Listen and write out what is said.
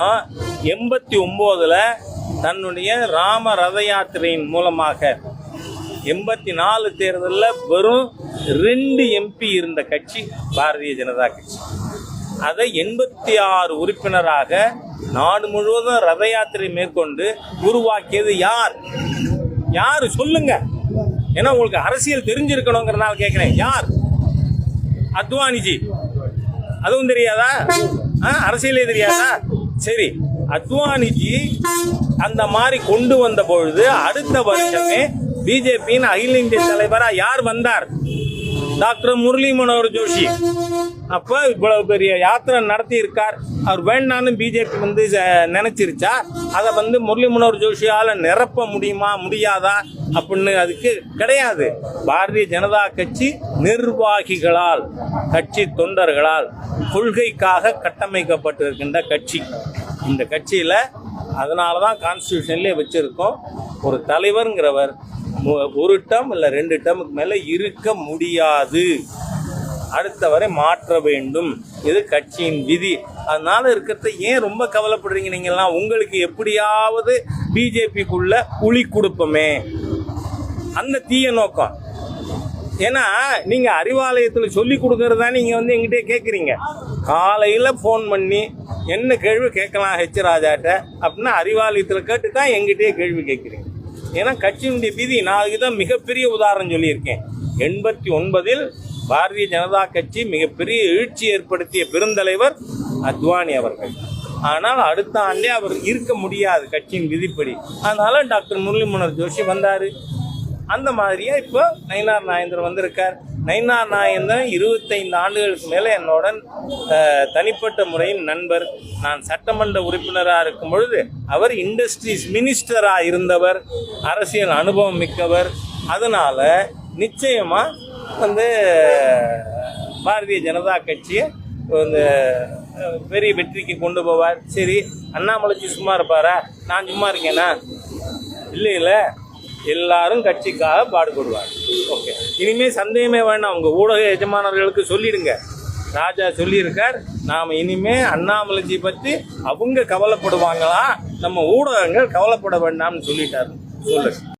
89ல் தன்னுடைய ராம ரத யாத்திரையின் மூலமாக 84 தேர்தலில் வெறும் 2 எம்பி இருந்த கட்சி பாரதிய ஜனதா கட்சி. அதை 86 உறுப்பினராக நாடு முழுவதும் ரத யாத்திரை மேற்கொண்டு உருவாக்கியது யார் சொல்லுங்க. ஏன்னா உங்களுக்கு அரசியல் தெரிஞ்சிருக்கணுங்கிறனால கேட்கிறேன். யார்? அத்வானிஜி. அதுவும் தெரியாதா? அரசியலே தெரியாதா? சரி, அத்வானிஜி அந்த மாதிரி கொண்டு வந்த பொழுது அடுத்த வருஷமே பிஜேபியின் அகில இந்திய தலைவராக யார் வந்தார்? டாக்டர் முரளி மனோகர் ஜோஷி. அப்போ இவ்வளவு பெரிய யாத்திரை நடத்தி இருக்கார். அவர் வேண்டான்னு பிஜேபி நினைச்சிருச்சா? அதை முரளி மனோகர் ஜோஷியால் நிரப்ப முடியாதா அப்படின்னு அதுக்கு கிடையாது. பாரதிய ஜனதா கட்சி நிர்வாகிகளால், கட்சி தொண்டர்களால், கொள்கைக்காக கட்டமைக்கப்பட்டிருக்கின்ற கட்சி. இந்த கட்சியில் அதனால தான் கான்ஸ்டியூஷன்லேயே வச்சிருக்கோம், ஒரு தலைவருங்கிறவர் 1 டேர்ம் இல்லை 2 டேர்முக்கு மேலே இருக்க முடியாது, அடுத்த வரை மாற்ற வேண்டும். இது கட்சியின் விதி. அதனால இருக்கிறத ஏன் ரொம்ப கவலைப்படுறீங்க நீங்கள்லாம்? உங்களுக்கு எப்படியாவது பிஜேபிக்குள்ள உளி கொடுப்போமே, அந்த தீய நோக்கம். ஏன்னா நீங்கள் அறிவாலயத்தில் சொல்லி கொடுக்கறதா நீங்கள் எங்கிட்டே கேட்குறீங்க. காலையில் ஃபோன் பண்ணி என்ன கேள்வி கேட்கலாம் ஹெச் ராஜாட்ட அப்படின்னா அறிவாலயத்தில் கேட்டு தான் எங்கிட்டே கேள்வி கேட்குறீங்க. ஏன்னா கட்சியினுடைய விதி. நான் அதுதான் மிகப்பெரிய உதாரணம் சொல்லியிருக்கேன். 89ல் பாரதிய ஜனதா கட்சி மிகப்பெரிய எழுச்சி ஏற்படுத்திய பெருந்தலைவர் அத்வானி அவர்கள். ஆனால் அடுத்த ஆண்டே அவர் இருக்க முடியாது கட்சியின் விதிப்படி. அதனால டாக்டர் முரளி மனோகர் ஜோஷி வந்தார். அந்த மாதிரியா இப்போ நயினார் நாகேந்திரன் வந்திருக்கார். நயினார் நாகேந்திரன் 25 ஆண்டுகளுக்கு மேலே என்னுடன் தனிப்பட்ட முறையில் நண்பர். நான் சட்டமன்ற உறுப்பினராக இருக்கும் பொழுது அவர் இண்டஸ்ட்ரீஸ் மினிஸ்டராக இருந்தவர், அரசியல் அனுபவம் மிக்கவர். அதனால் நிச்சயமாக பாரதிய ஜனதா கட்சியை பெரிய வெற்றிக்கு கொண்டு போவார். சரி, அண்ணாமலைஜி சும்மா இருப்பாரா? நான் சும்மா இருக்கேனா? இல்லை, எல்லாரும் கட்சிக்காக பாடுபடுவார். ஓகே, இனிமேல் சந்தேகமே வேண்டாம். உங்கள் ஊடக எஜமானர்களுக்கு சொல்லிடுங்க, ராஜா சொல்லியிருக்கார். நாம் இனிமேல் அண்ணாமலைஜி பற்றி அவங்க கவலைப்படுவாங்களா, நம்ம ஊடகங்கள் கவலைப்பட வேண்டாம்னு சொல்லிட்டார். சொல்லுங்க.